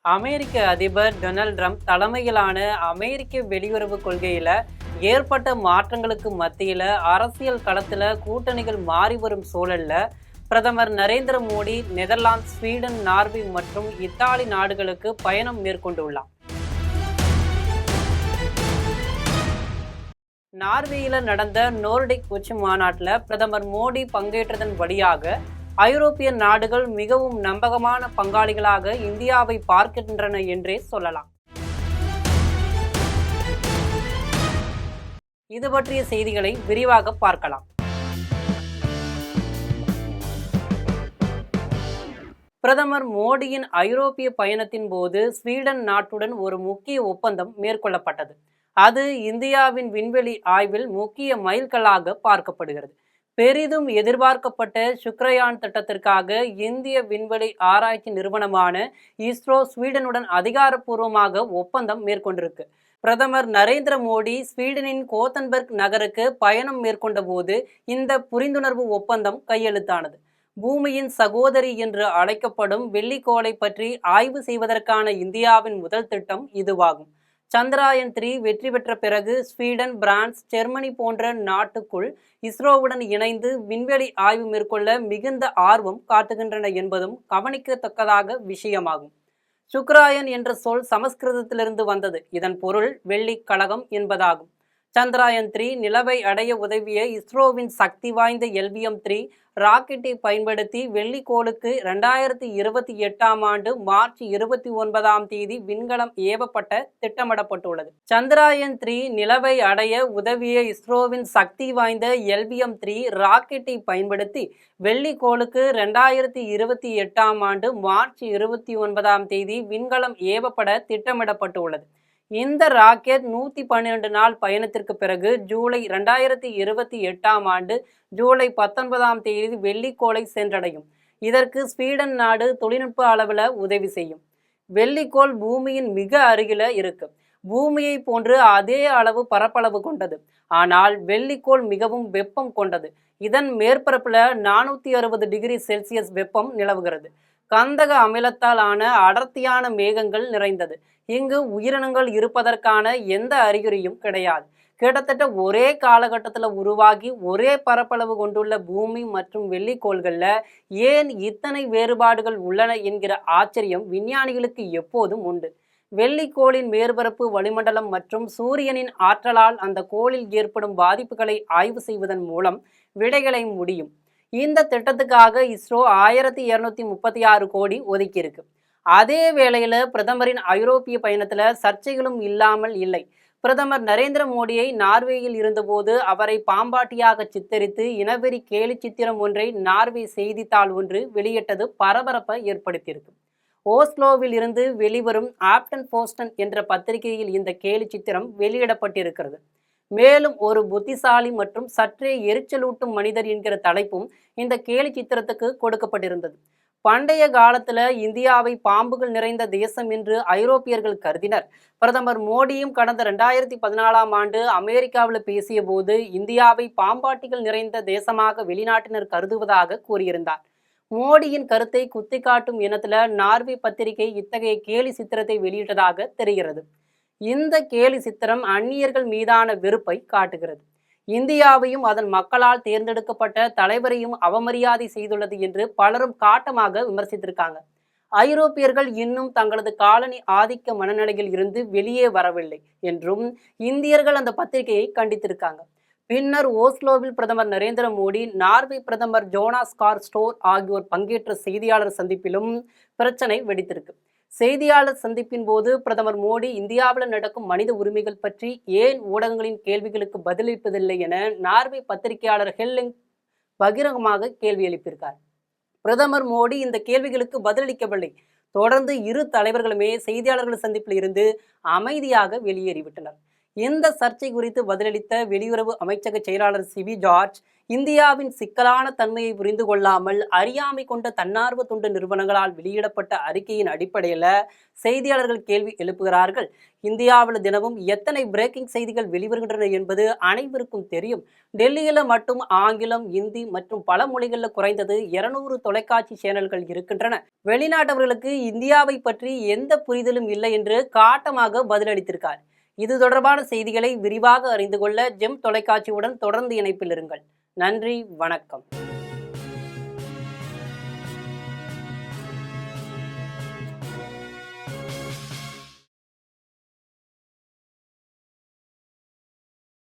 அமெரிக்க அதிபர் Donald Trump தலைமையிலான அமெரிக்க வெளியுறவு கொள்கையில ஏற்பட்ட மாற்றங்களுக்கு மத்தியில அரசியல் களத்துல கூட்டணிகள் மாறி வரும் சூழல்ல பிரதமர் Narendra Modi Netherlands, Sweden, Norway மற்றும் இத்தாலி நாடுகளுக்கு பயணம் மேற்கொண்டுள்ளார். நார்வேயில நடந்த நோர்டிக் உச்சி மாநாட்டில் பிரதமர் மோடி பங்கேற்றதன் வழியாக ஐரோப்பிய நாடுகள் மிகவும் நம்பகமான பங்காளிகளாக இந்தியாவை பார்க்கின்றன என்றே சொல்லலாம். இது பற்றிய செய்திகளை விரிவாக பார்க்கலாம். பிரதமர் மோடியின் ஐரோப்பிய பயணத்தின் போது ஸ்வீடன் நாட்டுடன் ஒரு முக்கிய ஒப்பந்தம் மேற்கொள்ளப்பட்டது. அது இந்தியாவின் விண்வெளி ஆய்வில் முக்கிய மைல்கல்லாக பார்க்கப்படுகிறது. பெரிதும் எதிர்பார்க்கப்பட்ட சுக்ரயான் திட்டத்திற்காக இந்திய விண்வெளி ஆராய்ச்சி நிறுவனமான இஸ்ரோ ஸ்வீடனுடன் அதிகாரப்பூர்வமாக ஒப்பந்தம் மேற்கொண்டிருக்கு. பிரதமர் நரேந்திர மோடி ஸ்வீடனின் கோத்தன்பர்க் நகருக்கு பயணம் மேற்கொண்ட போது இந்த புரிந்துணர்வு ஒப்பந்தம் கையெழுத்தானது. பூமியின் சகோதரி என்று அழைக்கப்படும் வெள்ளிக்கோளை பற்றி ஆய்வு செய்வதற்கான இந்தியாவின் முதல் திட்டம் இதுவாகும். சந்திராயன் 3 வெற்றி பெற்ற பிறகு ஸ்வீடன், பிரான்ஸ், ஜெர்மனி போன்ற நாட்டுக்குள் இஸ்ரோவுடன் இணைந்து விண்வெளி ஆய்வு மேற்கொள்ள மிகுந்த ஆர்வம் காட்டுகின்றன என்பதும் கவனிக்கத்தக்கதாக விஷயமாகும். சுக்ராயன் என்ற சொல் சமஸ்கிருதத்திலிருந்து வந்தது. இதன் பொருள் வெள்ளி கழகம் என்பதாகும். சந்திராயன் 3 நிலவை அடைய உதவிய இஸ்ரோவின் சக்தி வாய்ந்த LVM-3 ராக்கெட்டை பயன்படுத்தி வெள்ளிக்கோளுக்கு 2028ஆம் ஆண்டு மார்ச் 29ஆம் தேதி விண்கலம் ஏவப்பட்ட திட்டமிடப்பட்டுள்ளது. சந்திராயன் 3 நிலவை அடைய உதவிய இஸ்ரோவின் சக்தி வாய்ந்த LVM-3 ராக்கெட்டை பயன்படுத்தி வெள்ளிக்கோளுக்கு 2028ஆம் ஆண்டு மார்ச் 29ஆம் தேதி விண்கலம் ஏவப்பட திட்டமிடப்பட்டுள்ளது. இந்த ராக்கெட் 112 நாள் பயணத்திற்கு பிறகு ஜூலை 2028ஆம் ஆண்டு ஜூலை 19ஆம் தேதி வெள்ளிக்கோளை சென்றடையும். இதற்கு ஸ்வீடன் நாடு தொழில்நுட்ப அளவில் உதவி செய்யும். வெள்ளிக்கோள் பூமியின் மிக அருகில இருக்கு. பூமியை போன்று அதே அளவு பரப்பளவு கொண்டது. ஆனால் வெள்ளிக்கோள் மிகவும் வெப்பம் கொண்டது. இதன் மேற்பரப்புல 460 டிகிரி செல்சியஸ் வெப்பம் நிலவுகிறது. கந்தக அமிலத்தால் ஆன அடர்த்தியான மேகங்கள் நிறைந்தது. இங்கு உயிரினங்கள் இருப்பதற்கான எந்த அறிகுறியும் கிடையாது. கிட்டத்தட்ட ஒரே காலகட்டத்தில் உருவாகி ஒரே பரப்பளவு கொண்டுள்ள பூமி மற்றும் வெள்ளிக்கோள்கள்ல ஏன் இத்தனை வேறுபாடுகள் உள்ளன என்கிற ஆச்சரியம் விஞ்ஞானிகளுக்கு எப்போதும் உண்டு. வெள்ளிக்கோளின் மேற்பரப்பு, வளிமண்டலம் மற்றும் சூரியனின் ஆற்றலால் அந்த கோளில் ஏற்படும் பாதிப்புகளை ஆய்வு செய்வதன் மூலம் விடைகளை முடியும். இந்த திட்டத்துக்காக இஸ்ரோ 1236 கோடி ஒதுக்கியிருக்கு. அதே வேளையில பிரதமரின் ஐரோப்பிய பயணத்துல சர்ச்சைகளும் இல்லாமல் இல்லை. பிரதமர் நரேந்திர மோடியை நார்வேயில் இருந்தபோது அவரை பாம்பாட்டியாக சித்தரித்து இனவெறி கேலி சித்திரம் ஒன்றை நார்வே செய்தித்தாள் ஒன்று வெளியிட்டது பரபரப்பை ஏற்படுத்தியிருக்கு. ஓஸ்லோவில் இருந்து வெளிவரும் ஆப்டன் போஸ்டன் என்ற பத்திரிகையில் இந்த கேலி சித்திரம் வெளியிடப்பட்டிருக்கிறது. மேலும் ஒரு புத்திசாலி மற்றும் சற்றே எரிச்சலூட்டும் மனிதர் என்கிற தலைப்பும் இந்த கேலி சித்திரத்துக்கு கொடுக்கப்பட்டிருந்தது. பண்டைய காலத்துல இந்தியாவை பாம்புகள் நிறைந்த தேசம் என்று ஐரோப்பியர்கள் கருதினர். பிரதமர் மோடியும் கடந்த 2014ஆம் ஆண்டு அமெரிக்காவில் பேசிய போது இந்தியாவை பாம்பாட்டிகள் நிறைந்த தேசமாக வெளிநாட்டினர் கருதுவதாக கூறியிருந்தார். மோடியின் கருத்தை குத்திக்காட்டும் இனத்துல நார்வே பத்திரிகை இத்தகைய கேலி சித்திரத்தை வெளியிட்டதாக தெரிகிறது. இந்த கேலி சித்திரம் அந்நியர்கள் மீதான வெறுப்பை காட்டுகிறது. இந்தியாவையும் அதன் மக்களால் தேர்ந்தெடுக்கப்பட்ட தலைவரையும் அவமரியாதை செய்துள்ளது என்று பலரும் காட்டமாக விமர்சித்திருக்காங்க. ஐரோப்பியர்கள் இன்னும் தங்களது காலனி ஆதிக்க மனநிலையில் இருந்து வெளியே வரவில்லை என்றும் இந்தியர்கள் அந்த பத்திரிகையை கண்டித்திருக்காங்க. பின்னர் ஓஸ்லோவில் பிரதமர் நரேந்திர மோடி, நார்வே பிரதமர் ஜோனாஸ் கார் ஸ்டோர் ஆகியோர் பங்கேற்ற செய்தியாளர் சந்திப்பிலும் பிரச்சனை வெடித்திருக்கு. செய்தியாளர் சந்திப்பின் போது பிரதமர் மோடி இந்தியாவில் நடக்கும் மனித உரிமைகள் பற்றி ஏன் ஊடகங்களின் கேள்விகளுக்கு பதிலளிப்பதில்லை என நார்வே பத்திரிகையாளர் ஹெல்லிங் பகிரங்கமாக கேள்வி எழுப்பியிருக்கார். பிரதமர் மோடி இந்த கேள்விகளுக்கு பதிலளிக்கவில்லை. தொடர்ந்து இரு தலைவர்களுமே செய்தியாளர்கள் சந்திப்பில் இருந்து அமைதியாக வெளியேறிவிட்டனர். இந்த சர்ச்சை குறித்து பதிலளித்த வெளியுறவு அமைச்சக செயலாளர் சிபி ஜார்ஜ், இந்தியாவின் சிக்கலான தன்மையை புரிந்து கொள்ளாமல் அறியாமை கொண்ட தன்னார்வ தொண்டு நிறுவனங்களால் வெளியிடப்பட்ட அறிக்கையின் அடிப்படையில் செய்தியாளர்கள் கேள்வி எழுப்புகிறார்கள். இந்தியாவில் தினமும் எத்தனை பிரேக்கிங் செய்திகள் வெளிவருகின்றன என்பது அனைவருக்கும் தெரியும். டெல்லியில மட்டும் ஆங்கிலம், இந்தி மற்றும் பல மொழிகளில் குறைந்தது 200 தொலைக்காட்சி சேனல்கள் இருக்கின்றன. வெளிநாட்டவர்களுக்கு இந்தியாவை பற்றி எந்த புரிதலும் இல்லை என்று காட்டமாக பதிலளித்திருக்கார். இது தொடர்பான செய்திகளை விரிவாக அறிந்து கொள்ள ஜெம் தொலைக்காட்சியுடன் தொடர்ந்து இணைப்பில் இருங்கள். நன்றி, வணக்கம்.